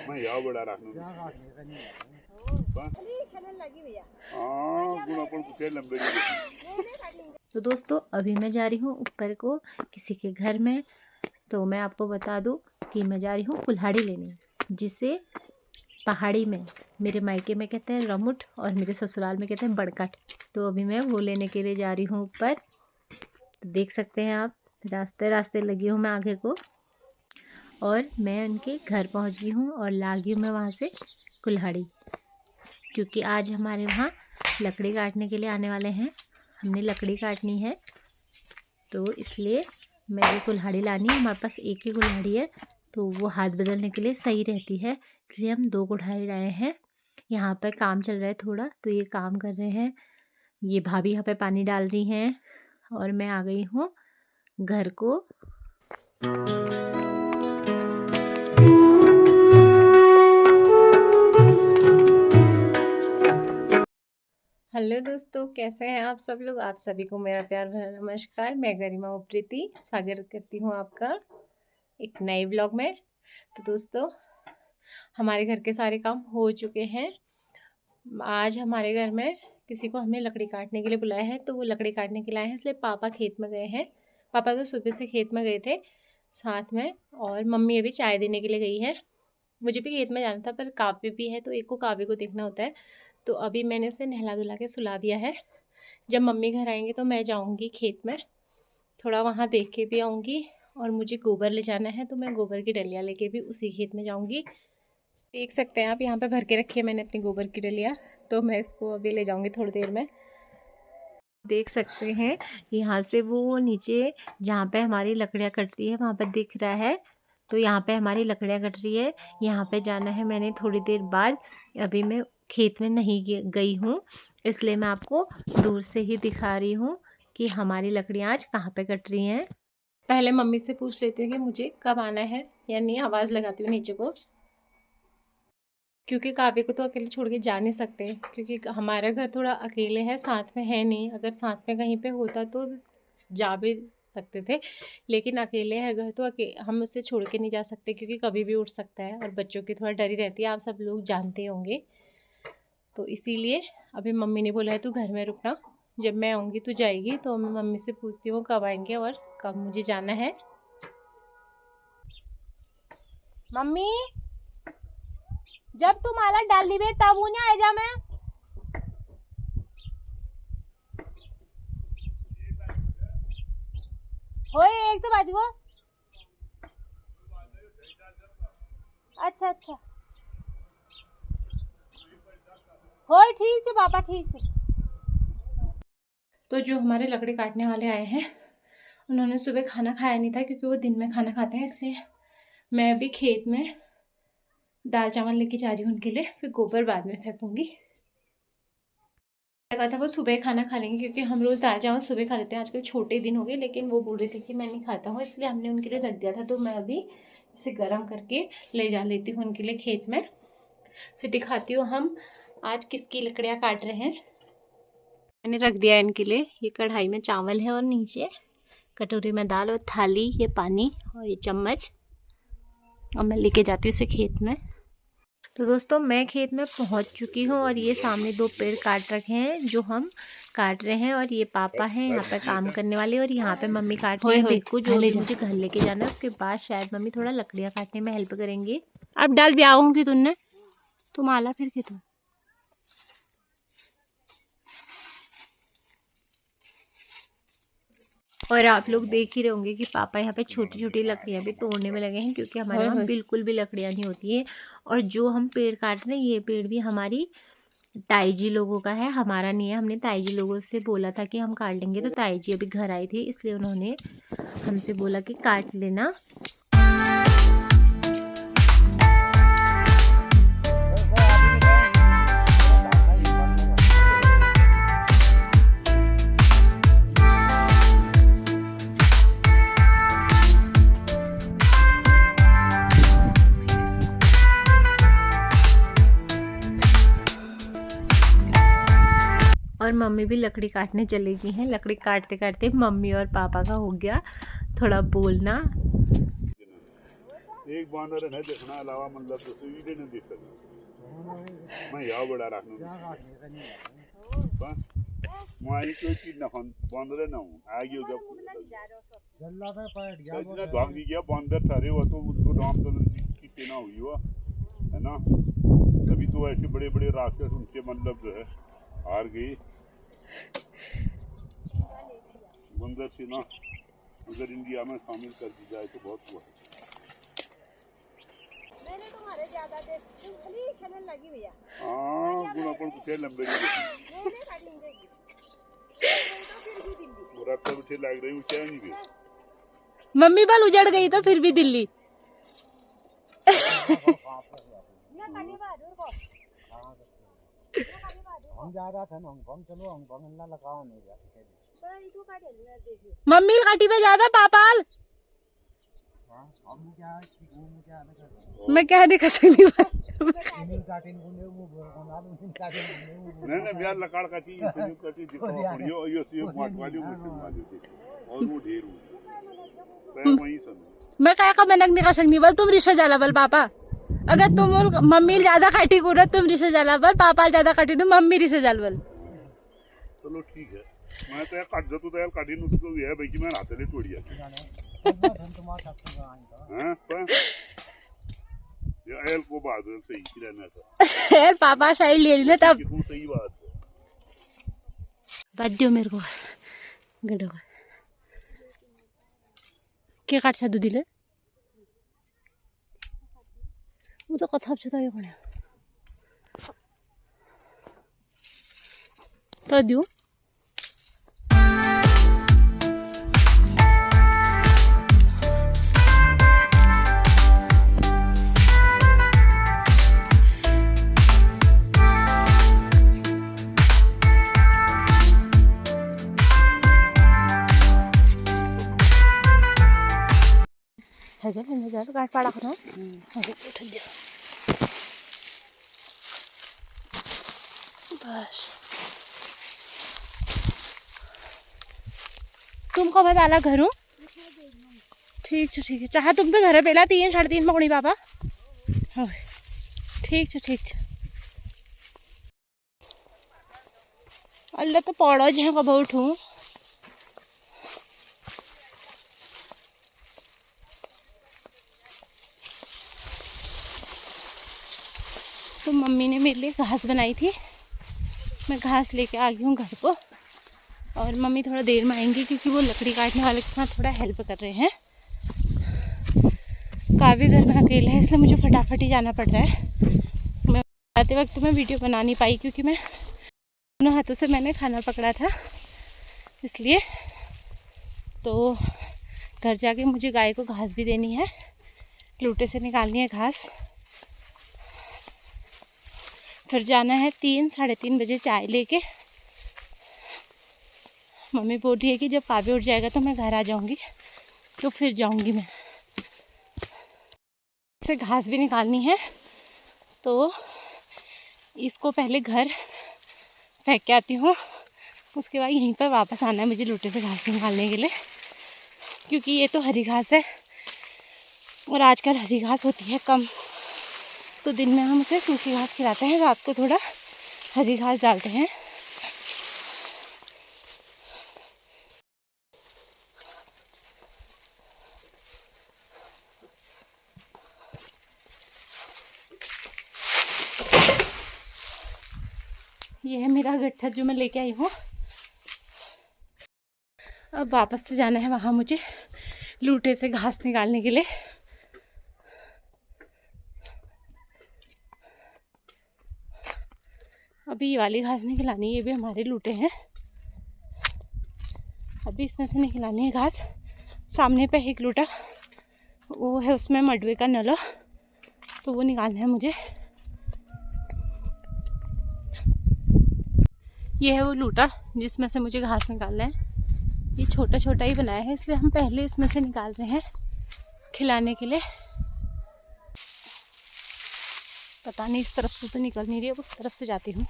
मैं यहाँ बड़ा रखना तो दोस्तों अभी मैं जा रही हूँ ऊपर को किसी के घर में। तो मैं आपको बता दूँ कि मैं जा रही हूँ कुल्हाड़ी लेने, जिसे पहाड़ी में मेरे मायके में कहते हैं रमुट और मेरे ससुराल में कहते हैं बड़कट। तो अभी मैं वो लेने के लिए जा रही हूँ ऊपर। तो देख सकते हैं आप, रास्ते रास्ते लगी हूँ मैं आगे को, और मैं उनके घर पहुँच गई हूँ और ला गई हूँ मैं वहाँ से कुल्हाड़ी, क्योंकि आज हमारे वहाँ लकड़ी काटने के लिए आने वाले हैं। हमने लकड़ी काटनी है, तो इसलिए मैं ये कुल्हाड़ी लानी है। हमारे पास एक ही कुल्हाड़ी है, तो वो हाथ बदलने के लिए सही रहती है, इसलिए हम 2 कुल्हाड़ी लाए हैं। यहाँ पर काम चल रहा है थोड़ा, तो ये काम कर रहे हैं। ये भाभी यहाँ पे पानी डाल रही हैं और मैं आ गई हूँ घर को। हेलो दोस्तों, कैसे हैं आप सब लोग। आप सभी को मेरा प्यार भरा नमस्कार। मैं गरिमा उप्रीति स्वागत करती हूँ आपका एक नए ब्लॉग में। तो दोस्तों हमारे घर के सारे काम हो चुके हैं। आज हमारे घर में किसी को हमने लकड़ी काटने के लिए बुलाया है, तो वो लकड़ी काटने के लिए आए हैं, इसलिए पापा खेत में गए हैं। पापा तो सुबह से खेत में गए थे साथ में, और मम्मी अभी चाय देने के लिए गई है। मुझे भी खेत में जाना था, पर काव्य भी है तो एक को काव्य को देखना होता है, तो अभी मैंने उसे नहला धुला के सुला दिया है। जब मम्मी घर आएंगे तो मैं जाऊंगी खेत में, थोड़ा वहाँ देख के भी आऊँगी। और मुझे गोबर ले जाना है, तो मैं गोबर की डलिया लेके भी उसी खेत में जाऊँगी। देख सकते हैं आप, यहाँ पे भर के रखी है मैंने अपनी गोबर की डलिया, तो मैं इसको अभी ले जाऊँगी थोड़ी देर में। देख सकते हैं यहाँ से वो नीचे जहाँ पे हमारी लकड़ियाँ कट रही है वहाँ पर दिख रहा है, तो यहाँ पे हमारी लकड़ियाँ कट रही है। यहाँ पे जाना है मैंने थोड़ी देर बाद। अभी मैं खेत में नहीं गई हूँ, इसलिए मैं आपको दूर से ही दिखा रही हूँ कि हमारी लकड़ियाँ आज कहाँ पे कट रही हैं। पहले मम्मी से पूछ लेती हूँ कि मुझे कब आना है या नहीं। आवाज़ लगाती हूँ नीचे को, क्योंकि काव्य को तो अकेले छोड़ के जा नहीं सकते, क्योंकि हमारा घर थोड़ा अकेले है, साथ में है नहीं। अगर साथ में कहीं पे होता तो जा भी सकते थे, लेकिन अकेले है घर, तो हम उसे छोड़ के नहीं जा सकते, क्योंकि कभी भी उठ सकता है और बच्चों की थोड़ा डरी रहती है, आप सब लोग जानते होंगे। तो इसीलिए अभी मम्मी ने बोला है तू घर में रुकना, जब मैं आऊँगी तो जाएगी। तो मैं मम्मी से पूछती हूँ कब आएंगे और कब मुझे जाना है। मम्मी जब तू माला डाल दी बे तब उन्हें आ जा। मैं होए एक तो बाजू को। अच्छा अच्छा होए, ठीक है पापा, ठीक है। तो जो हमारे लकड़ी काटने वाले आए हैं, उन्होंने सुबह खाना खाया नहीं था, क्योंकि वो दिन में खाना खाते हैं, इसलिए मैं अभी खेत में दाल चावल लेके जा रही हूँ उनके लिए, फिर गोबर बाद में फेंकूंगी। लगा था वो सुबह खाना खा लेंगे, क्योंकि हम रोज़ दाल चावल सुबह खा लेते हैं। आजकल छोटे दिन हो गए, लेकिन वो बोल रहे थे कि मैं नहीं खाता हूँ, इसलिए हमने उनके लिए रख दिया था। तो मैं अभी इसे गर्म करके ले जा लेती हूँ उनके लिए खेत में, फिर दिखाती हूँ हम आज किसकी लकड़ियाँ काट रहे हैं। मैंने रख दिया इनके लिए, ये कढ़ाई में चावल है और नीचे कटोरी में दाल और थाली ये पानी और ये चम्मच, और मैं लेके जाती हूँ इसे खेत में। तो दोस्तों मैं खेत में पहुंच चुकी हूँ, और ये सामने 2 पेड़ काट रखे हैं जो हम काट रहे हैं, और ये पापा हैं यहाँ पे काम करने वाले, और यहाँ पे मम्मी काट रही है भिक्कू, जो मुझे घर लेके जाना है। उसके बाद शायद मम्मी थोड़ा लकड़ियाँ काटने में हेल्प करेंगी। अब डाल भी आऊँगी तुमने, तुम आला फिर के तुम। और आप लोग देख ही रहे होंगे कि पापा यहाँ पे छोटी छोटी लकड़ियाँ भी तोड़ने में लगे हैं, क्योंकि हमारे यहाँ बिल्कुल भी लकड़ियाँ नहीं होती है। और जो हम पेड़ काट रहे हैं, ये पेड़ भी हमारी ताई जी लोगों का है, हमारा नहीं है। हमने ताई जी लोगों से बोला था कि हम काट लेंगे, तो ताई जी अभी घर आई थी, इसलिए उन्होंने हमसे बोला कि काट लेना। और मम्मी भी लकड़ी काटने चली गई हैं। लकड़ी काटते काटते मम्मी और पापा का हो गया थोड़ा बोलना। एक बांदर है देखना अलावा मतलब तो वीडियो नहीं देख सकता मैं यहाँ बड़ा रखना बस मैं कोई चीज ना बांदर ना हूँ आगे जब सजना भाग भी गया बांदर थारे वो तो उसको डाम तो की सेना हुई हुआ है ना तभी तो ऐसे बड़े बड़े राक्षस उनसे मतलब जो है हार गई बंदर सेना अगर इंडिया में शामिल कर दी जाए तो बहुत हुआ हाँ गुना पर कुछ लंबे रास्ता उठे लग रही ऊंचा नहीं गई मम्मी बाल उजड़ गई तो फिर भी दिल्ली हम जा रहा था ना हांगकांग चलो हांगकांग अल्लाह लगाओ नहीं गया मम्मी घाटी पे ज्यादा पापाल हम क्या मैं क्या नहीं कर सकती नहीं यार लकड़ काटी काटी दिखाओ यो माट वाली मशीन वाली और वो ढेर मैं वही समझ मैं क्या का मनक नहीं कर सकती बल तुम रिश्ता जाला बल पापा अगर तुम मम्मी ज्यादा काटी को तुम रिश्ता जाला बल पापा ज्यादा काटी तो मम्मी रिश्ता जाल बल चलो ठीक है मैं तो यार काट दो तो यार काटी नु तो है भाई कि मैं हाथ ले तोड़िया हां ये एल को बाद सही रहना था यार पापा साइड ले लेना तब कितनी सही बात है बात दियो मेरे को गड़ो के काट सा दिले वो तो कथा छ त यो कोन तो दियो है क्या लेने जा गाठ पाड़ा करो आगे उठ दिया बस तुम कब आला घर ठीक है चाहे तुम तो घर पहला 3 साढ़े 3 मकोड़ी पापा हाँ ठीक है अल्लाह तो पड़ो जे कब उठूँ तो मम्मी ने मेरे लिए घास बनाई थी मैं घास लेके आ गई हूँ घर को और मम्मी थोड़ा देर में आएंगी क्योंकि वो लकड़ी काटने वाले के साथ थोड़ा हेल्प कर रहे हैं काव्य घर में अकेला है इसलिए मुझे फटाफट ही जाना पड़ रहा है मैं आते वक्त मैं वीडियो बना नहीं पाई क्योंकि मैं दोनों हाथों से मैंने खाना पकड़ा था इसलिए तो घर जाके मुझे गाय को घास भी देनी है लूटे से निकालनी है घास फिर जाना है 3 साढ़े 3 बजे चाय लेके मम्मी बोल रही है कि जब काव्य उठ जाएगा तो मैं घर आ जाऊंगी तो फिर जाऊंगी मैं इसे घास भी निकालनी है तो इसको पहले घर फेंक के आती हूँ उसके बाद यहीं पर वापस आना है मुझे लूटे से घास निकालने के लिए क्योंकि ये तो हरी घास है और आजकल हरी घास होती है कम तो दिन में हम उसे सूखी घास खिलाते हैं रात को थोड़ा हरी घास डालते हैं ये है मेरा गट्ठर जो मैं लेके आई हूँ अब वापस से जाना है वहाँ मुझे लूटे से घास निकालने के लिए अभी ये वाली घास नहीं खिलानी ये भी हमारे लूटे हैं अभी इसमें से नहीं खिलानी है घास सामने पे एक लूटा वो है उसमें मडवे का नला तो वो निकालना है मुझे ये है वो लूटा जिसमें से मुझे घास निकालना है ये छोटा छोटा ही बनाया है इसलिए हम पहले इसमें से निकाल रहे हैं खिलाने के लिए पता नहीं इस तरफ से तो निकल नहीं रही है उस तरफ से जाती हूँ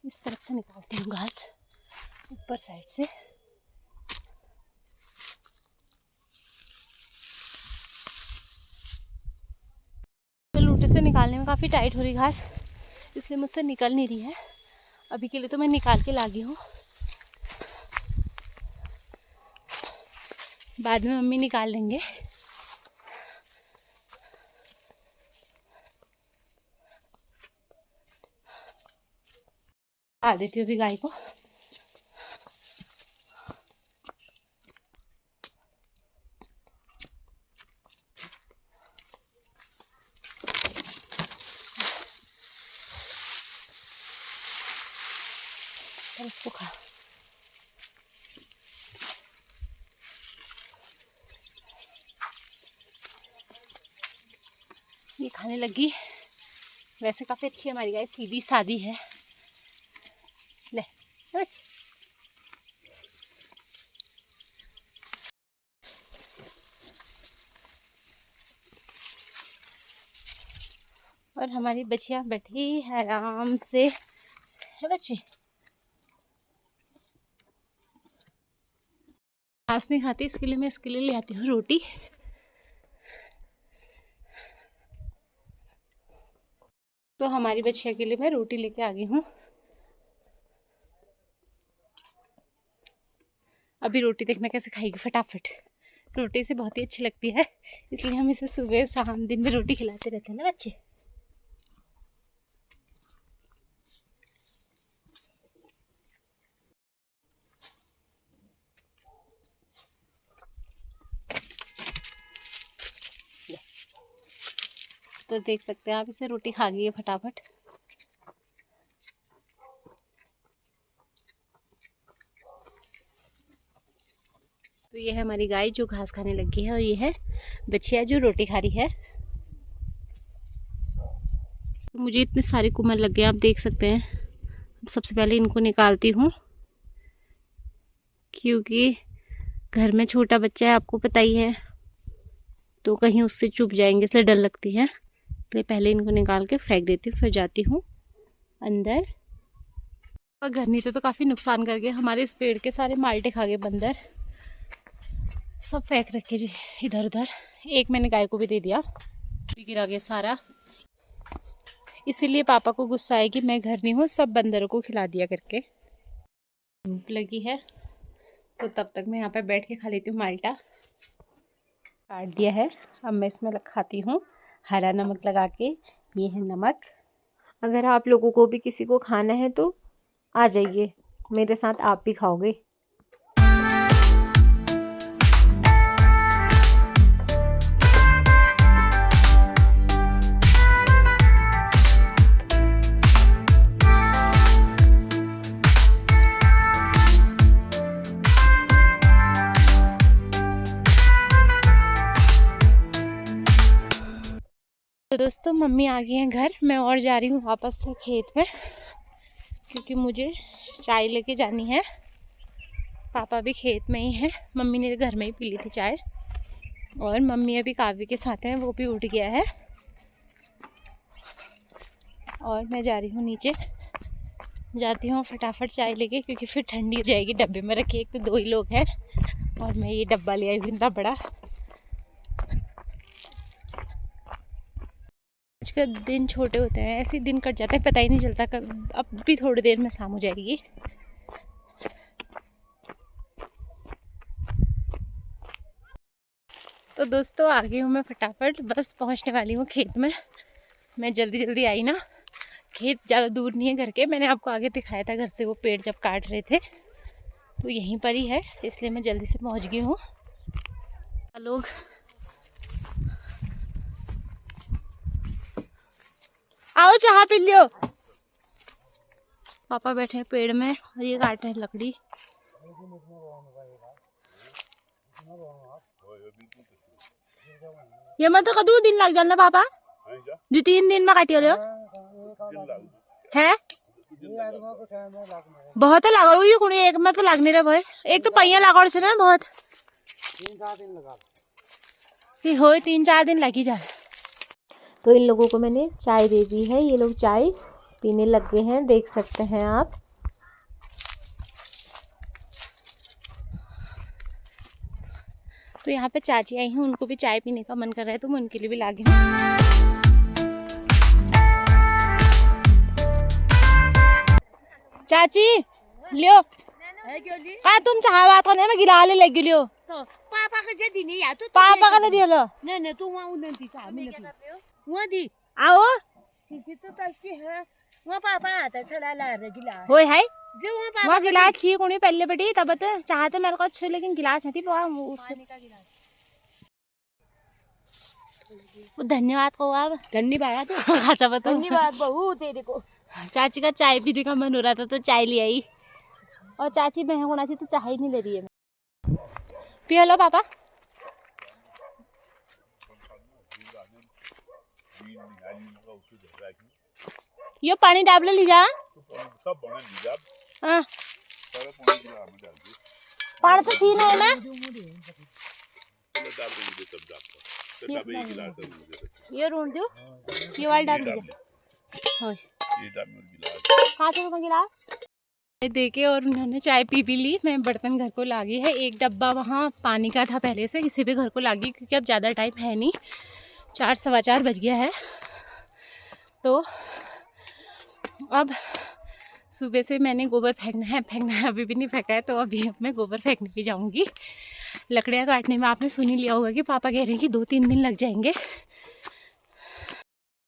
इस तरफ से निकालती हूँ घास ऊपर ऊपर साइड से। तो लूटे से निकालने में काफ़ी टाइट हो रही घास, इसलिए मुझसे निकल नहीं रही है। अभी के लिए तो मैं निकाल के लागी हूँ, बाद में मम्मी निकाल लेंगे। आ देती हूँ अभी गाय को। इसको खा। ये खाने लगी। वैसे काफ़ी अच्छी है हमारी गाय, सीधी सादी है। ले और हमारी बच्चियाँ बैठी है आराम से। है बच्ची, घास नहीं खाती, इसके लिए मैं इसके लिए ले आती हूँ रोटी। तो हमारी बच्चिया के लिए मैं रोटी लेके आ गई हूँ। अभी रोटी देखना कैसे खाएगी फटाफट। रोटी से बहुत ही अच्छी लगती है, इसलिए हम इसे सुबह शाम दिन में रोटी खिलाते रहते हैं ना बच्चे। तो देख सकते हैं आप, इसे रोटी खा गई है फटाफट। तो ये है हमारी गाय जो घास खाने लगी है, और ये है बच्चिया जो रोटी खा रही है। तो मुझे इतने सारे कुमर लग गए, आप देख सकते हैं। सबसे पहले इनको निकालती हूँ, क्योंकि घर में छोटा बच्चा है, आपको पता ही है, तो कहीं उससे चुप जाएंगे, इसलिए डर लगती है। इसलिए पहले इनको निकाल के फेंक देती हूँ, फिर जाती हूँ अंदर। और घर नहीं तो काफ़ी नुकसान कर गए हमारे। इस पेड़ के सारे माल्टे खा गए बंदर, सब फेंक रखे जी इधर उधर। एक मैंने गाय को भी दे दिया, गिरा गया सारा। इसीलिए पापा को गुस्सा है कि मैं घर नहीं हूँ, सब बंदरों को खिला दिया करके। धूप लगी है तो तब तक मैं यहाँ पे बैठ के खा लेती हूँ माल्टा। काट दिया है, अब मैं इसमें खाती हूँ हरा नमक लगा के। ये है नमक। अगर आप लोगों को भी किसी को खाना है तो आ जाइए मेरे साथ, आप भी खाओगे। तो दोस्तों मम्मी आ गई हैं घर। मैं और जा रही हूँ वापस से खेत में, क्योंकि मुझे चाय लेके जानी है। पापा भी खेत में ही हैं, मम्मी ने घर में ही पी ली थी चाय। और मम्मी अभी काव्य के साथ हैं, वो भी उठ गया है। और मैं जा रही हूँ नीचे, जाती हूँ फटाफट चाय लेके, क्योंकि फिर ठंडी हो जाएगी। डब्बे में रखी, एक तो 2 ही लोग हैं और मैं ये डब्बा ले आई हूँ इतना बड़ा। आज का दिन छोटे होते हैं, ऐसे दिन कट जाते हैं, पता ही नहीं चलता कब। अब भी थोड़ी देर में शाम हो जाएगी। तो दोस्तों आ गई हूँ मैं फटाफट, बस पहुँचने वाली हूँ खेत में। मैं जल्दी जल्दी आई ना, खेत ज़्यादा दूर नहीं है घर के। मैंने आपको आगे दिखाया था घर से वो पेड़ जब काट रहे थे, तो यहीं पर ही है, इसलिए मैं जल्दी से पहुँच गई हूँ। लोग आओ चाह पी लियो। पापा बैठे हैं पेड़ में और ये काट रहे हैं लकड़ी। ये मत तो 2 दिन लग जाना पापा, 2-3 दिन में काटियो है। बहुत लगा रही हूँ, एक में तो लगने रहा भाई, एक तो पहिया लगा से ना बहुत 3-4 दिन लगा हो, 3-4 दिन लग ही जा। तो इन लोगों को मैंने चाय दे दी है, ये लोग चाय पीने लग गए हैं, देख सकते हैं आप। तो यहाँ पे चाची आई हैं, उनको भी चाय पीने का मन कर रहा है तो मैं उनके लिए भी लागी हूँ। चाची लियो का तुम चाह बात करने में गिला ले लग लियो पापा का जे दिने या तो पापा का दियो लो नहीं तू वहाँ उन्हें दी चाह में वहाँ दी आओ किसी तो तस्की है वहाँ पापा आता छड़ा ला रहा गिलास होय है जो वहाँ पापा वहाँ गिलास चाहिए कोनी पहले बेटी तब तो चाहते मेरे को अच्छे लेकिन गिलास नहीं थी पानी का गिलास धन्यवाद को आप धन्यवाद अच्छा बताओ धन्यवाद बहू तेरे को चाची का चाय पीने का मन हो रहा था तो चाय ले आई और चाची मैं होना थी तो चाय ही नहीं ले रही है। पियो लो पापा। ये पानी डाल ले लीजा हाँ पानी तो छीन है ना ये रोड दो ये वाला डाल दीजिए गिलास देखे और उन्होंने चाय पी ली। मैं बर्तन घर को लागी है, एक डब्बा वहाँ पानी का था पहले से, इसे भी घर को लागी क्योंकि अब ज़्यादा टाइम है नहीं, 4 सवा 4 बज गया है। तो अब सुबह से मैंने गोबर फेंकना है अभी भी नहीं फेंका है, तो अभी अब मैं गोबर फेंकने भी जाऊँगी। लकड़ियाँ काटने में आपने सुन ही लिया होगा कि पापा कह रहे हैं कि 2-3 दिन लग जाएंगे।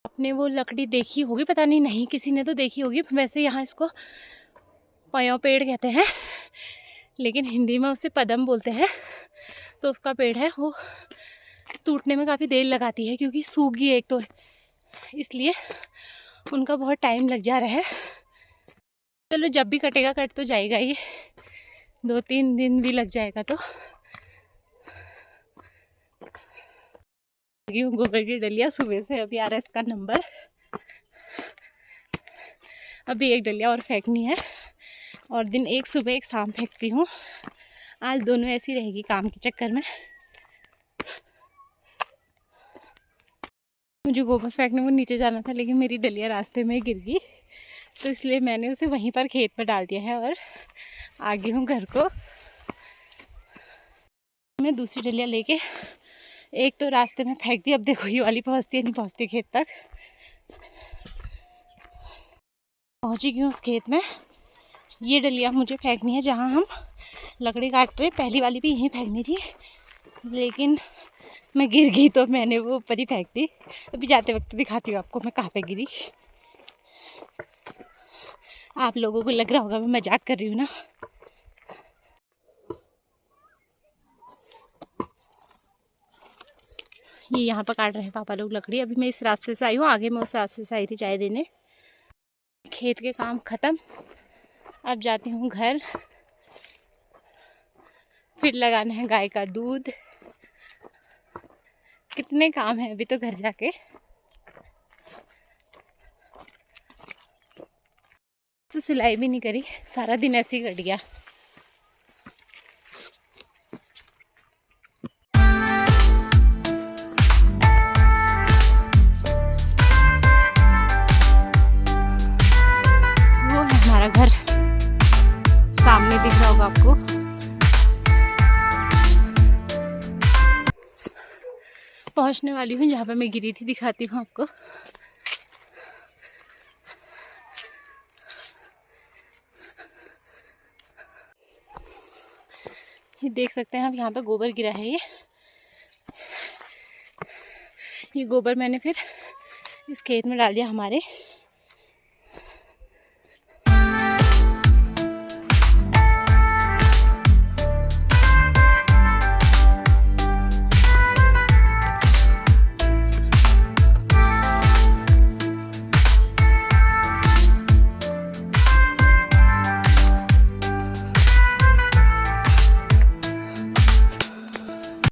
आपने वो लकड़ी देखी होगी, पता नहीं किसी ने तो देखी होगी। वैसे यहाँ इसको पयों पेड़ कहते हैं, लेकिन हिंदी में उसे पदम बोलते हैं। तो उसका पेड़ है, वो टूटने में काफ़ी देर लगाती है क्योंकि सूख गई एक तो, इसलिए उनका बहुत टाइम लग जा रहा है। चलो जब भी कटेगा कट तो जाएगा ही, 2-3 दिन भी लग जाएगा। तो गोबर की डलिया सुबह से अभी आ रहा है इसका नंबर, अभी एक डलिया और फेंकनी है और दिन एक सुबह एक शाम फेंकती हूँ। आज दोनों ऐसी रहेगी काम के चक्कर में। मुझे गोबर फेंकने को नीचे जाना था लेकिन मेरी डलिया रास्ते में गिर गई, तो इसलिए मैंने उसे वहीं पर खेत पर डाल दिया है और आ गई हूँ घर को। मैं दूसरी डलिया लेके एक तो रास्ते में फेंक दी, अब देखो ये वाली पहुँचती है नहीं पहुँचती खेत तक। पहुँची गई उस खेत में। ये डलिया मुझे फेंकनी है जहाँ हम लकड़ी काट रहे, पहली वाली भी यहीं फेंकनी थी लेकिन मैं गिर गई तो मैंने वो ऊपर ही फेंक दी। अभी जाते वक्त दिखाती हूँ आपको मैं कहाँ पे गिरी। आप लोगों को लग रहा होगा मैं मजाक कर रही हूँ ना। ये यहाँ पर काट रहे हैं पापा लोग लकड़ी। अभी मैं इस रास्ते से आई हूँ, आगे मैं उस रास्ते से आई थी चाय देने। खेत के काम ख़त्म, अब जाती हूँ घर, फिर लगाना है गाय का दूध। कितने काम हैं अभी तो घर जाके। तो सिलाई भी नहीं करी, सारा दिन ऐसे ही कट गया। वो है हमारा घर, सामने दिख रहा होगा आपको। पहुंचने वाली हूँ जहाँ पे मैं गिरी थी, दिखाती हूँ आपको। ये देख सकते हैं आप, यहाँ पे गोबर गिरा है। ये गोबर मैंने फिर इस खेत में डाल दिया हमारे।